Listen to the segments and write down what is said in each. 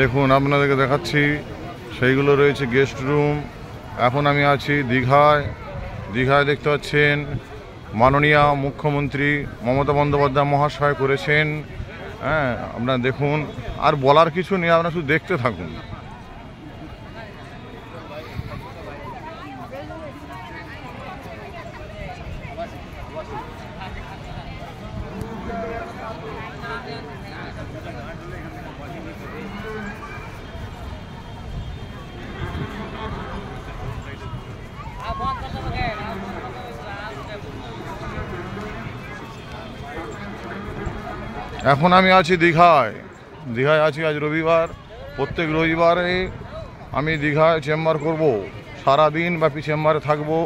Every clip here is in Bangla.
দেখুন আপনাদেরকে দেখাচ্ছি, সেইগুলো রয়েছে গেস্ট রুম। এখন আমি আছি দীঘায়। দীঘায় দেখতে পাচ্ছেন মাননীয় মুখ্যমন্ত্রী মমতা বন্দ্যোপাধ্যায় মহাশয় করেছেন। হ্যাঁ, আপনারা দেখুন, আর বলার কিছু নেই, আপনারা শুধু দেখতে থাকুন। এখন আমি আছি দীঘায়। দীঘায় আছি, আজ রবিবার। প্রত্যেক রবিবারে আমি দীঘায় চেম্বার করব, সারাদিন ব্যাপী চেম্বারে থাকবো।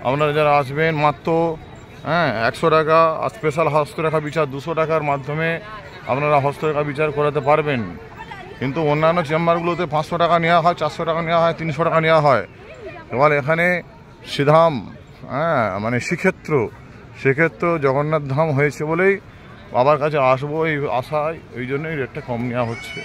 আপনারা যারা আসবেন, মাত্র 100 টাকা, স্পেশাল হস্তরেখা বিচার 200 টাকার মাধ্যমে আপনারা হস্তরেখা বিচার করাতে পারবেন। কিন্তু অন্যান্য চেম্বারগুলোতে 500 টাকা নেওয়া হয়, 400 টাকা নেওয়া হয়, 300 টাকা নেওয়া হয়। এবার এখানে শ্রীধাম, মানে সেক্ষেত্র জগন্নাথ ধাম হয়েছে বলেই বাবার কাছে আসবো এই আশায়, ওই জন্যই রেটটা কম নেওয়া হচ্ছে।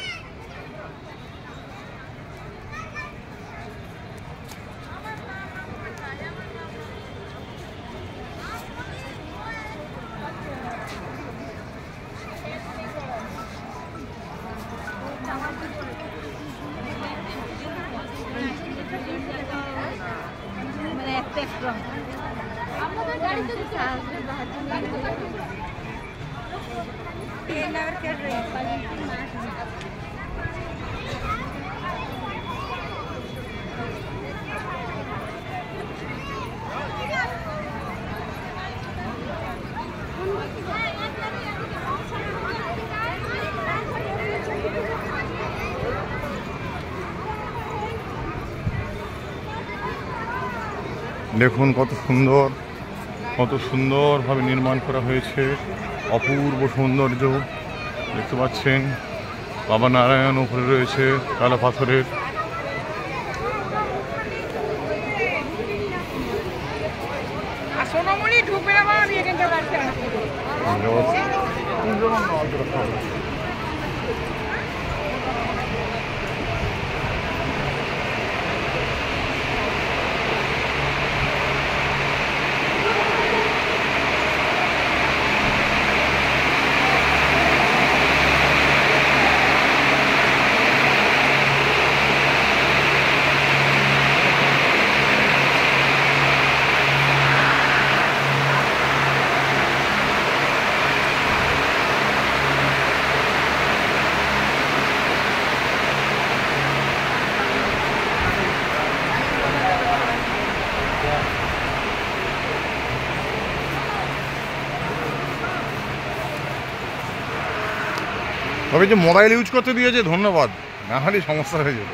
দেখুন কত সুন্দরভাবে নির্মাণ করা হয়েছে, অপূর্ব সৌন্দর্য দেখতে পাচ্ছেন। বাবা নারায়ণ উপরে রয়েছে কালো পাথরের। তবে যে মোবাইল ইউজ করতে দিয়েছে ধন্যবাদ, না হলে সমস্যা হয়ে যেত।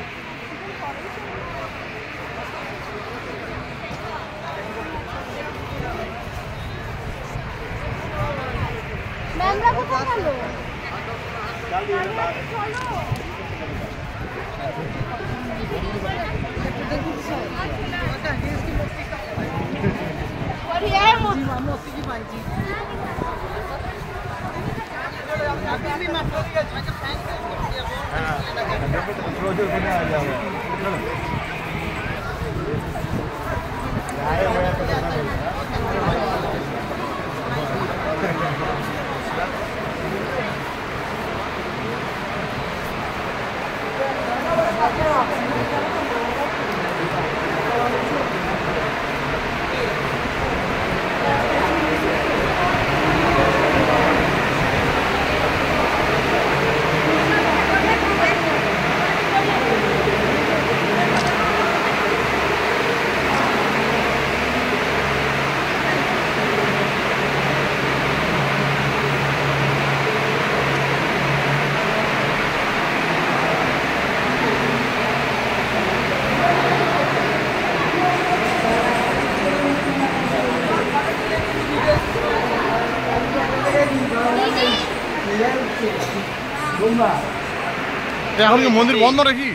এখন কি মন্দির বন্ধ নাকি?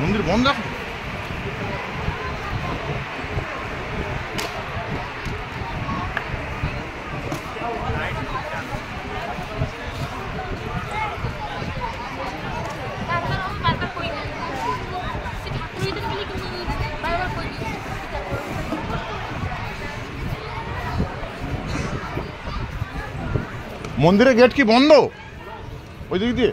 মন্দির বন্ধ এখন? মন্দিরের গেট কি বন্ধ ওই দিক দিয়ে?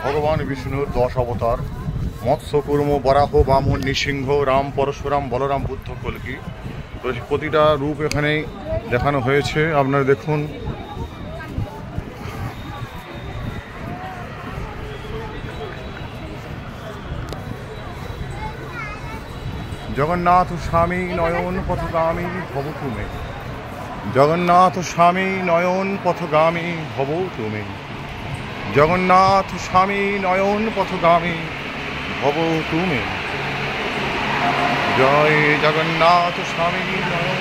ভগবান বিষ্ণুর 10 অবতার মৎস্য কুর্ম বরাহ বামন নৃসিংহ রাম পরশুরাম বলরাম বুদ্ধ কল্কি, প্রতিটা রূপ এখানেই দেখানো হয়েছে। আপনারা দেখুন জগন্নাথ স্বামী নয়ন পথগামী ভব তুমি, জগন্নাথ স্বামী নয়ন পথগামী ভব তুমি, জগন্নাথ স্বামী নয়ন পথগামী ভব তুমি, জয় জগন্নাথ স্বামী নয়ন।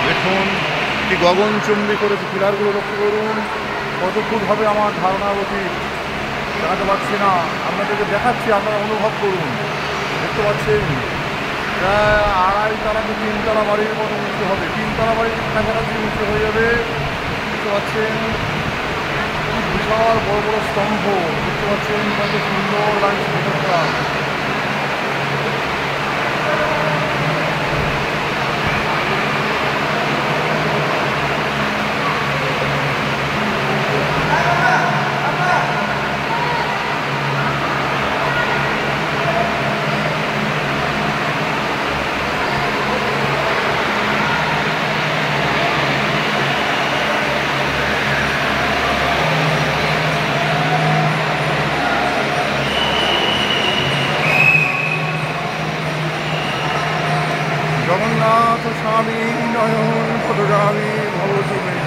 দেখুন কি গগনচুম্বী করেছে, পিলারগুলো লক্ষ্য করুন কত ফুট হবে আমার ধারণা অতীত দেখাতে পারছি না, আপনাদেরকে দেখাচ্ছি, আপনারা অনুভব করুন। দেখতে পাচ্ছেন প্রায় 2.5 তলা থেকে 3 তলা বাড়ির মতো উঁচু হবে, 3 তলা বাড়ির কাছাকাছি উঁচু হয়ে যাবে। দেখতে পাচ্ছেন বিশাল বড় বড় স্তম্ভ, দেখতে পাচ্ছেন কত সুন্দর লাগছে ভেতরটা। জগন্নাথ স্বামী নয়ন পথগামী ভব তুমি,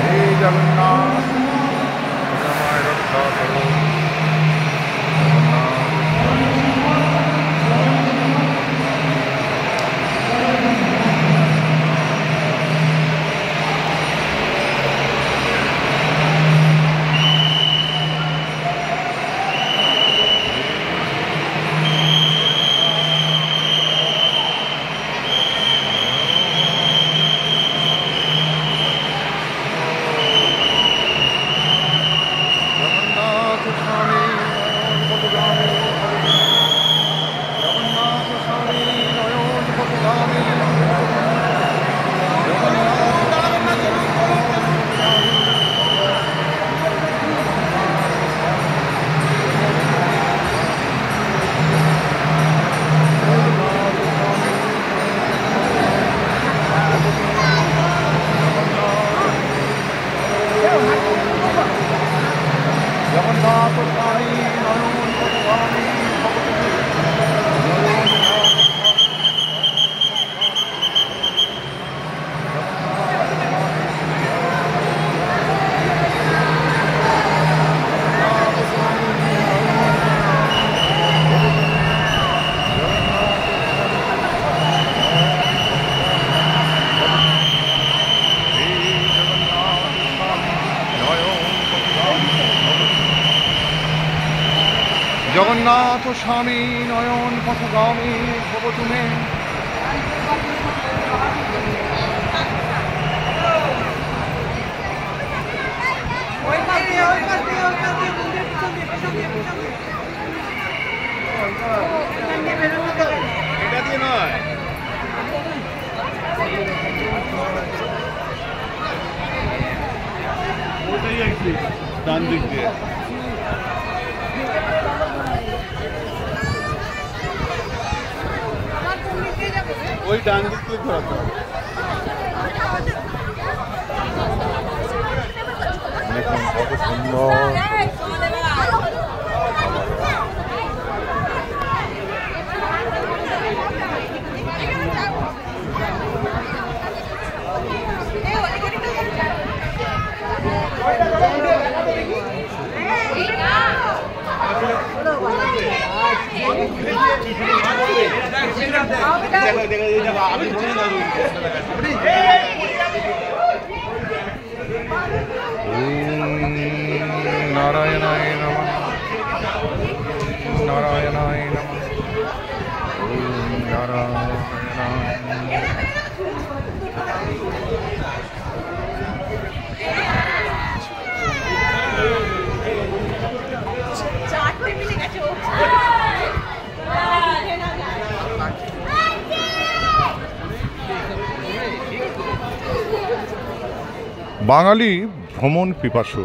হে জগন্নাথ আমায় রক্ষা করো। জগন্নাথ স্বামী নয়ন পথগামী ভব তুমি, এটা দিয়ে নয় ওইটাই একটু ডান দিক দিয়ে, ওই ডান দিক দিয়ে ঘোরাতে হবে। দেখুন কত সুন্দর নারায়ণায় নমঃ নারায়ণায় নমঃ নারায়ণায়। বাঙালি ভ্রমণ পিপাসু,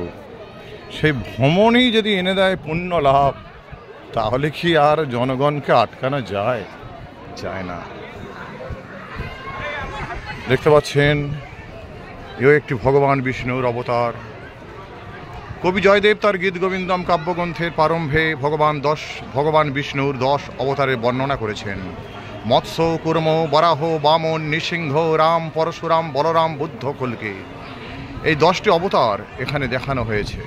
সেই ভ্রমণই যদি এনে দেয় পুণ্য লাভ, তাহলে কি আর জনগণকে আটকানো যায়? যায় না। দেখতে পাচ্ছেন এও একটি ভগবান বিষ্ণুর অবতার। কবি জয়দেব তার গীত গোবিন্দম কাব্যগ্রন্থের প্রারম্ভে ভগবান বিষ্ণুর 10 অবতারের বর্ণনা করেছেন। মৎস্য, কুর্ম, বরাহ, বামন, নৃসিংহ, রাম, পরশুরাম, বলরাম, বুদ্ধ, কল্কি, এই 10টি অবতার এখানে দেখানো হয়েছে।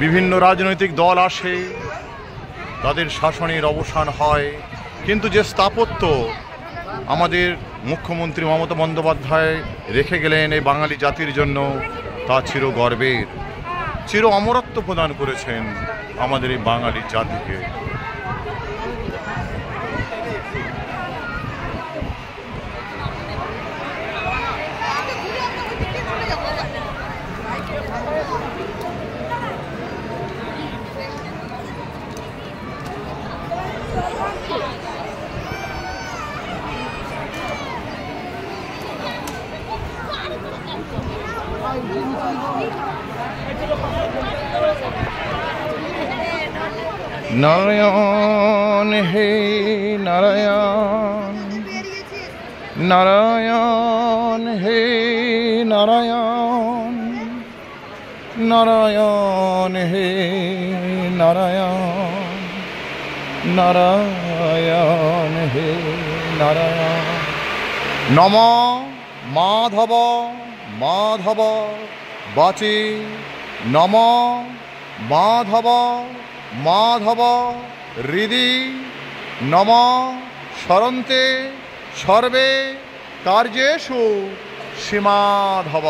বিভিন্ন রাজনৈতিক দল আসে, তাদের শাসনের অবসান হয়, কিন্তু যে স্থাপত্য আমাদের মুখ্যমন্ত্রী মমতা বন্দ্যোপাধ্যায় রেখে গেলেন এই বাঙালি জাতির জন্য, তা চির গর্বের, চির অমরত্ব প্রদান করেছেন আমাদের এই বাঙালি জাতিকে। নারায়ণ হে নারায়ণ, নারায়ণ হে নারায়ণ, নারায়ণ হে নারায়ণ, নারায়ণ হে নারায়ণ। নম মাধব মাধব বাচে, নম মাধব মাধব হৃদি, নম স্মরন্তে সর্বে কার্যেষু শ্রীমাধব।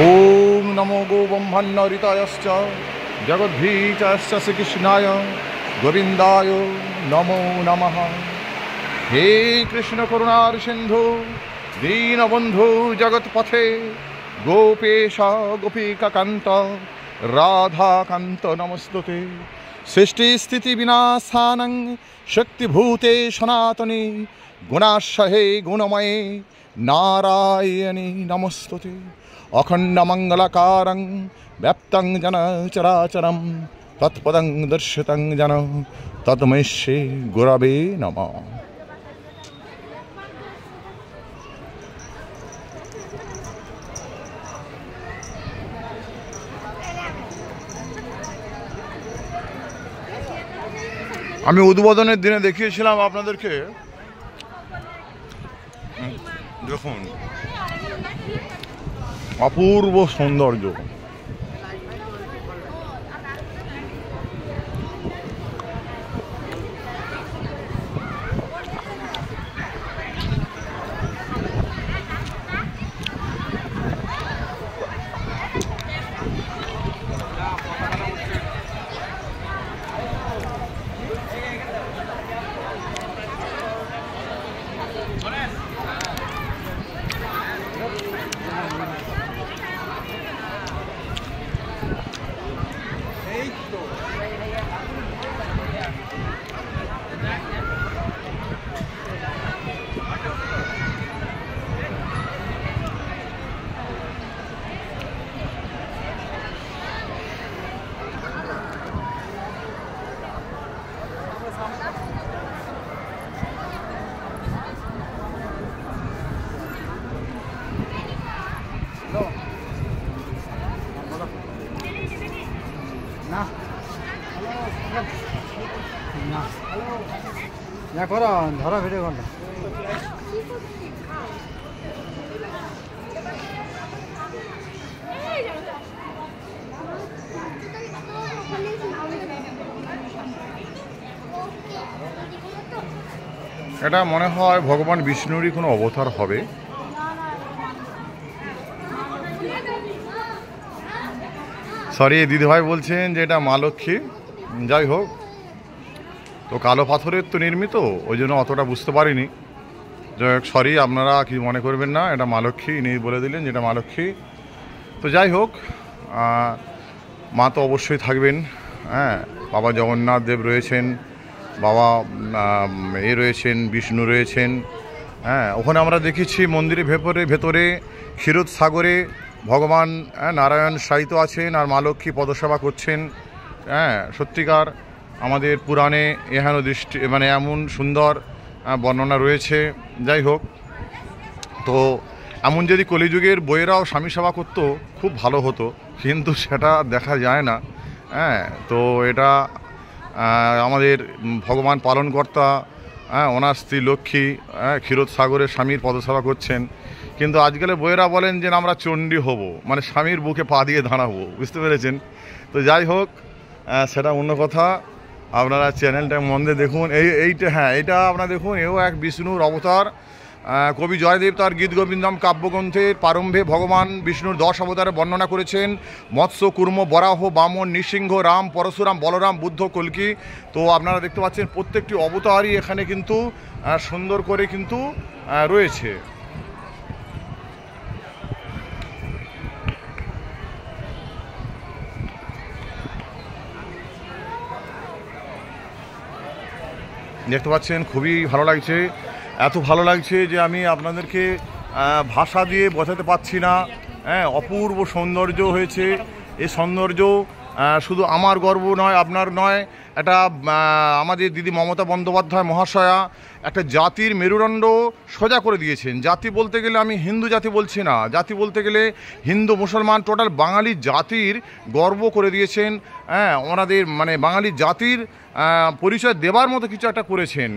ওম নমো গো ব্রহ্মণ্যরিতায়শ্চ জগদ্ভীতাশ্চ শ্রীকৃষ্ণায় গোবিন্দায় নমো নমঃ। হে কৃষ্ণ করুণার সিন্ধু দীনবন্ধু জগৎপথে, গোপেশ গোপিকাকান্ত রাধাকান্ত নমস্তুতে। সৃষ্টি স্থিতি বিনাশানং শক্তিভূতে সনাতনী, গুণাশ্বহে গুণময়ে নারায়ণী নমস্তুতে। অখণ্ড মঙ্গলকারং ব্যাপ্তং জন চরাচরম, তৎপদং দর্শিতং জন ততমৈ শ্রী গুরবে নমঃ। আমি উদ্বোধনের দিনে দেখিয়েছিলাম আপনাদেরকে, দেখুন অপূর্ব সৌন্দর্য। না করো ধরো ভিডিও করো। এটা মনে হয় ভগবান বিষ্ণুরই কোনো অবতার হবে। সরি, দিদিভাই বলছেন যে এটা মা লক্ষ্মী। যাই হোক, তো কালো পাথরের তো নির্মিত, ওই জন্য অতটা বুঝতে পারিনি। যাই হোক, সরি, আপনারা কি মনে করবেন না, এটা মা লক্ষ্মী, ইনি বলে দিলেন যেটা মা লক্ষ্মী। তো যাই হোক, মা তো অবশ্যই থাকবেন। হ্যাঁ, বাবা জগন্নাথ দেব রয়েছেন, বাবা রয়েছেন, বিষ্ণু রয়েছেন। হ্যাঁ, ওখানে আমরা দেখেছি মন্দিরের ভেতরে ক্ষীরোদ সাগরে ভগবান নারায়ণ শায়িত আছেন আর মা লক্ষ্মী পদসেবা করছেন। হ্যাঁ, সত্যিকার আমাদের পুরাণে এহেন দৃষ্টি মানে এমন সুন্দর বর্ণনা রয়েছে। যাই হোক, তো এমন যদি কলিযুগের বইয়েরাও স্বামী সেবা করতো খুব ভালো হতো, কিন্তু সেটা দেখা যায় না। হ্যাঁ, তো এটা আমাদের ভগবান পালনকর্তা, ওনার স্ত্রী লক্ষ্মী ক্ষীরোদ সাগরে স্বামীর পদসেবা করছেন। কিন্তু আজকাল বইয়েরা বলেন যে আমরা চণ্ডী হব, মানে স্বামীর বুকে পা দিয়ে দাঁড়াবো, বুঝতে পেরেছেন? তো যাই হোক, সেটা অন্য কথা। আপনারা চ্যানেলটা মন দিয়ে দেখুন। এইটা হ্যাঁ, এটা আপনারা দেখুন, এও এক বিষ্ণুর অবতার। কবি জয়দেব তার গীত গোবিন্দম কাব্যগ্রন্থের প্রারম্ভে ভগবান বিষ্ণুর 10 অবতারে বর্ণনা করেছেন। মৎস্য, কুর্ম, বরাহ, বামন, নৃসিংহ, রাম, পরশুরাম, বলরাম, বুদ্ধ, কল্কি। তো আপনারা দেখতে পাচ্ছেন প্রত্যেকটি অবতারই এখানে কিন্তু সুন্দর করে কিন্তু রয়েছে। দেখতে পাচ্ছেন খুবই ভালো লাগছে, এত ভালো লাগছে যে আমি আপনাদেরকে ভাষা দিয়ে বোঝাতে পারছি না। হ্যাঁ, অপূর্ব সৌন্দর্য হয়েছে। এই সৌন্দর্য শুধু আমার গর্ব নয়, আপনার নয়, এটা আমাদের দিদি মমতা বন্দ্যোপাধ্যায় মহাশয়া একটা জাতির মেরুদণ্ড সোজা করে দিয়েছেন। জাতি বলতে গেলে আমি হিন্দু জাতি বলছি না, জাতি বলতে গেলে হিন্দু মুসলমান টোটাল বাঙালি জাতির গর্ব করে দিয়েছেন। হ্যাঁ, ওনাদের মানে বাঙালি জাতির পরিচয় দেবার মতো কিছু একটা করেছেন।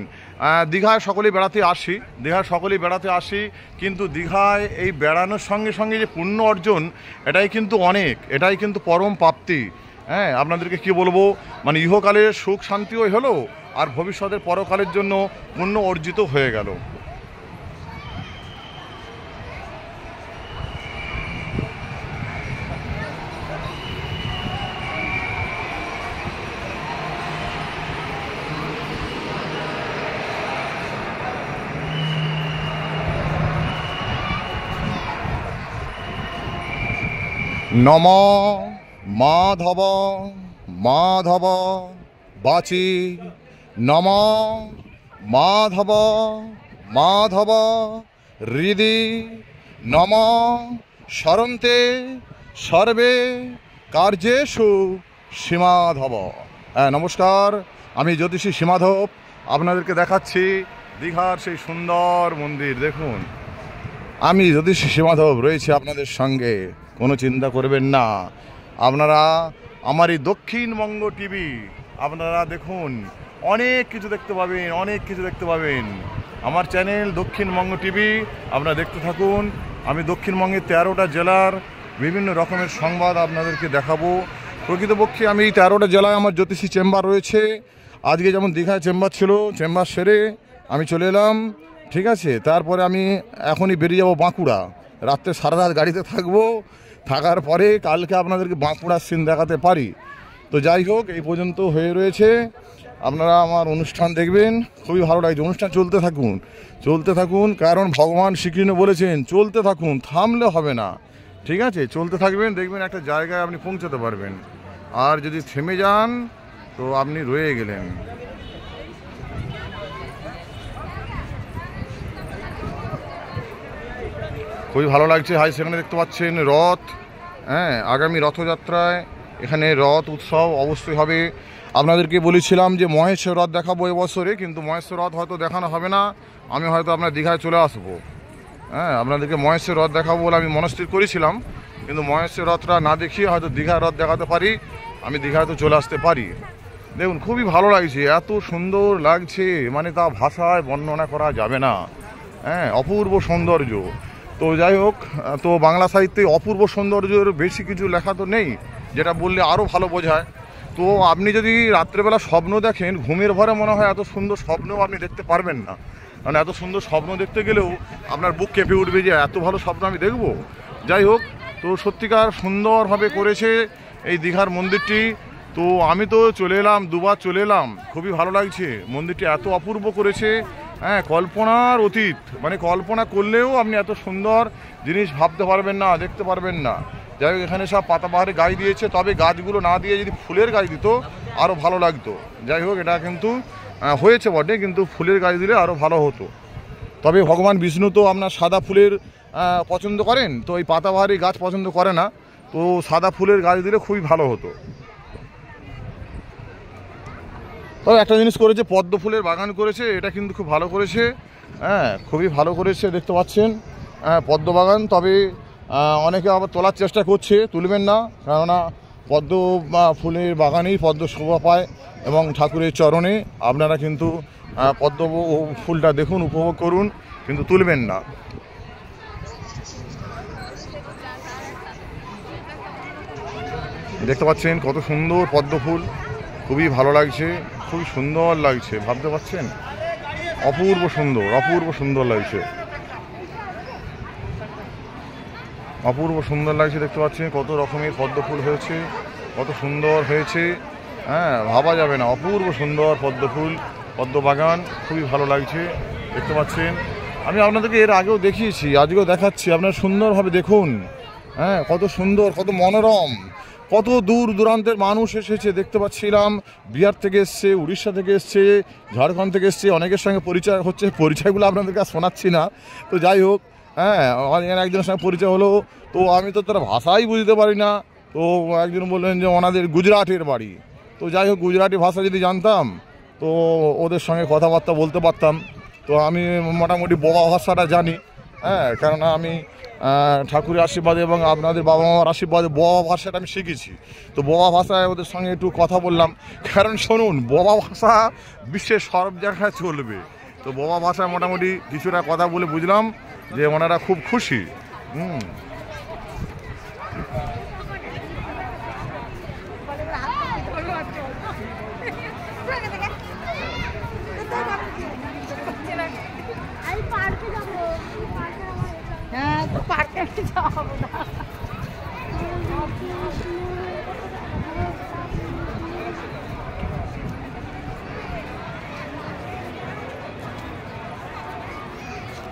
দীঘায় সকলেই বেড়াতে আসি, কিন্তু দীঘায় এই বেড়ানোর সঙ্গে সঙ্গে যে পুণ্য অর্জন, এটাই কিন্তু অনেক, এটাই কিন্তু পরম প্রাপ্তি। হ্যাঁ, আপনাদেরকে কি বলবো, মানে ইহকালের সুখ শান্তিও হলো আর ভবিষ্যতের পরকালের জন্য পুণ্য অর্জিত হয়ে গেল। নম মাধব মাধব বাচি, নম মাধব মাধব হৃদি, নম স্মরন্তে সর্বে কার্যেষু সীমাধব। হ্যাঁ, নমস্কার, আমি জ্যোতিষী সীমাধব। আপনাদেরকে দেখাচ্ছি দীঘার সেই সুন্দর মন্দির। দেখুন, আমি জ্যোতিষী সীমাধব রয়েছি আপনাদের সঙ্গে, কোনো চিন্তা করবেন না। আপনারা আমার এই দক্ষিণবঙ্গ টিভি আপনারা দেখুন, অনেক কিছু দেখতে পাবেন, আমার চ্যানেল দক্ষিণবঙ্গ টিভি আপনারা দেখতে থাকুন। আমি দক্ষিণবঙ্গের 13টা জেলার বিভিন্ন রকমের সংবাদ আপনাদেরকে দেখাবো। প্রকৃতপক্ষে আমি এই 13টা জেলায় আমার জ্যোতিষী চেম্বার রয়েছে। আজকে যেমন দীঘায় চেম্বার ছিল, চেম্বার সেরে আমি চলে এলাম, ঠিক আছে। তারপরে আমি এখনই বেরিয়ে যাব বাঁকুড়া, রাত্রে সারা রাত গাড়িতে থাকার পরে কালকে আপনাদেরকে বাঁকুড়ার সিন দেখাতে পারি। তো যাই হোক, এই পর্যন্ত হয়ে রয়েছে। আপনারা আমার অনুষ্ঠান দেখবেন, খুবই ভালো লাগছে। অনুষ্ঠান চলতে থাকুন, কারণ ভগবান শ্রীকৃষ্ণ বলেছেন চলতে থাকুন, থামলে হবে না, ঠিক আছে। চলতে থাকবেন, দেখবেন একটা জায়গায় আপনি পৌঁছাতে পারবেন। আর যদি থেমে যান তো আপনি রয়ে গেলেন। খুবই ভালো লাগছে। হাই সেখানে দেখতে পাচ্ছেন রথ, হ্যাঁ, আগামী রথযাত্রায় এখানে রথ উৎসব অবশ্যই হবে। আপনাদেরকে বলেছিলাম যে মহেশ্বর রথ দেখাবো এবছরে, কিন্তু মহেশ্বর রথ হয়তো দেখানো হবে না। আমি হয়তো আপনার দীঘায় চলে আসবো, হ্যাঁ, আপনাদেরকে মহেশ্বর রথ দেখাবো বলে আমি মনস্থির করেছিলাম, কিন্তু মহেশ্বর রথটা না দেখিয়ে হয়তো দীঘার রথ দেখাতে পারি, আমি দীঘায় তো চলে আসতে পারি। দেখুন খুবই ভালো লাগছে, এত সুন্দর লাগছে, মানে তা ভাষায় বর্ণনা করা যাবে না, হ্যাঁ, অপূর্ব সৌন্দর্য। তো যাই হোক, তো বাংলা সাহিত্যে অপূর্ব সৌন্দর্যের বেশি কিছু লেখা তো নেই, যেটা বললে আরও ভালো বোঝায়। তো আপনি যদি রাত্রেবেলা স্বপ্ন দেখেন, ঘুমের ভরে মনে হয় এত সুন্দর স্বপ্নও আপনি দেখতে পারবেন না, কারণ এত সুন্দর স্বপ্ন দেখতে গেলেও আপনার বুক কেঁপে উঠবে যে এত ভালো স্বপ্ন আমি দেখব। যাই হোক, তো সত্যিকার সুন্দরভাবে করেছে এই দীঘার মন্দিরটি। তো আমি তো চলে এলাম, দুবার চলে এলাম, খুবই ভালো লাগছে। মন্দিরটি এত অপূর্ব করেছে, হ্যাঁ, কল্পনার অতীত, মানে কল্পনা করলেও আপনি এত সুন্দর জিনিস ভাবতে পারবেন না, দেখতে পারবেন না। যাই হোক, এখানে সব পাতাবাহারে গাছ দিয়েছে, তবে গাছগুলো না দিয়ে যদি ফুলের গাছ দিত আরও ভালো লাগতো। যাই হোক, এটা কিন্তু হয়েছে বটে, কিন্তু ফুলের গাছ দিলে আরও ভালো হতো। তবে ভগবান বিষ্ণু তো আপনার সাদা ফুলের পছন্দ করেন, তো এই পাতাবাহারি গাছ পছন্দ করে না, তো সাদা ফুলের গাছ দিলে খুবই ভালো হতো। তবে একটা জিনিস করেছে, পদ্ম ফুলের বাগান করেছে, এটা কিন্তু খুব ভালো করেছে, হ্যাঁ, খুবই ভালো করেছে, দেখতে পাচ্ছেন পদ্ম বাগান। তবে অনেকে আবার তোলার চেষ্টা করছে, তুলবেন না, কেননা পদ্ম ফুলের বাগানেই পদ্ম শোভা পায়, এবং ঠাকুরের চরণে আপনারা কিন্তু পদ্ম ফুলটা দেখুন, উপভোগ করুন, কিন্তু তুলবেন না। দেখতে পাচ্ছেন কত সুন্দর পদ্ম ফুল, খুবই ভালো লাগছে, খুবই সুন্দর লাগছে, ভাবতে পারছেন, অপূর্ব সুন্দর, অপূর্ব সুন্দর লাগছে, অপূর্ব সুন্দর লাগছে। দেখতে পাচ্ছেন কত রকমের পদ্ম ফুল হয়েছে, কত সুন্দর হয়েছে, হ্যাঁ, ভাবা যাবে না, অপূর্ব সুন্দর পদ্ম ফুল, পদ্ম বাগান, খুবই ভালো লাগছে। দেখতে পাচ্ছেন, আমি আপনাদেরকে এর আগেও দেখিয়েছি, আজকেও দেখাচ্ছি, আপনারা সুন্দরভাবে দেখুন, হ্যাঁ, কত সুন্দর, কত মনোরম, কত দূর দূরান্তের মানুষ এসেছে। দেখতে পাচ্ছিলাম বিহার থেকে এসছে, উড়িষ্যা থেকে এসছে, ঝাড়খণ্ড থেকে এসছে, অনেকের সঙ্গে পরিচয় হচ্ছে, পরিচয়গুলো আপনাদেরকে আর শোনাচ্ছি না। তো যাই হোক, হ্যাঁ, একজনের সঙ্গে পরিচয় হলো, তো আমি তো তার ভাষাই বুঝতে পারি না, তো একজন বললেন যে ওনাদের গুজরাটের বাড়ি। তো যাই হোক, গুজরাটি ভাষা যদি জানতাম তো ওদের সঙ্গে কথাবার্তা বলতে পারতাম। তো আমি মোটামুটি বোবা ভাষাটা জানি, হ্যাঁ, কেননা আমি ঠাকুরের আশীর্বাদে এবং আপনাদের বাবা মার আশীর্বাদে বোবা ভাষাটা আমি শিখেছি। তো বোবা ভাষায় ওদের সঙ্গে একটু কথা বললাম, কারণ শুনুন, বোবা ভাষা বিশ্বের সব জায়গায় চলবে। তো বোবা ভাষায় মোটামুটি কিছুটা কথা বলে বুঝলাম যে ওনারা খুব খুশি।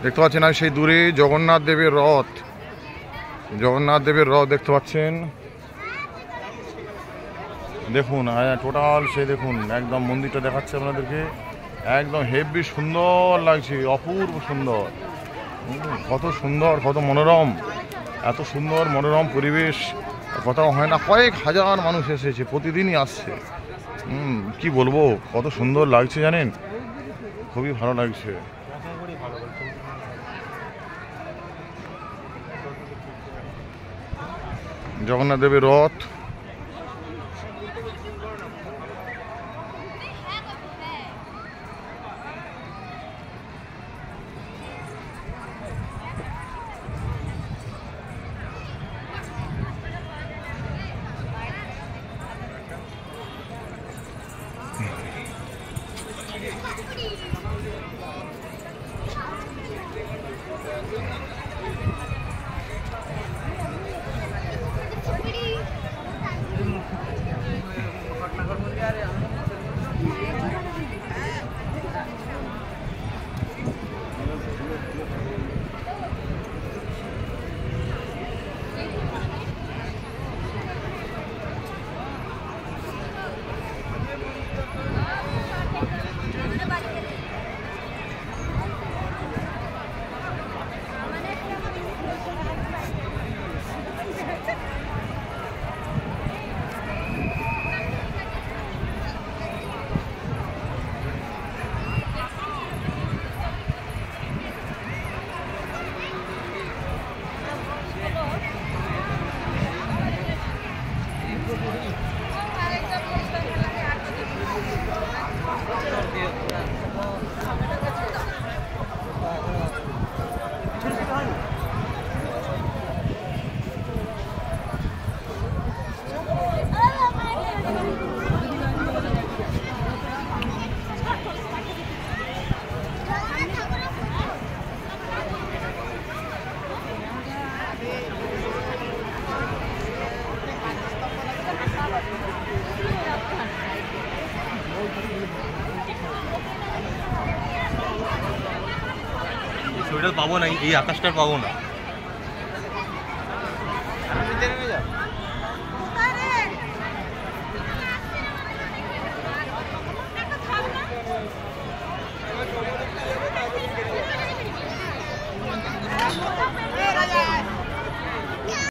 দেখতে পাচ্ছেন আর সেই দূরে জগন্নাথ দেবের রথ, জগন্নাথ দেবের রথ দেখতে পাচ্ছেন, দেখুন টোটাল সেই দেখুন একদম মন্দিরটা দেখাচ্ছে আপনাদেরকে, একদম হেভি সুন্দর লাগছে, অপূর্ব সুন্দর, কত সুন্দর, কত মনোরম, এত সুন্দর মনোরম পরিবেশ কোথাও হয় না। কয়েক হাজার মানুষ এসেছে, প্রতিদিনই আসছে, কি বলবো, কত সুন্দর লাগছে জানেন, খুবই ভালো লাগছে। জগন্নাথ দেবের রথ, পাবো না, এই আকাশটা পাবো না।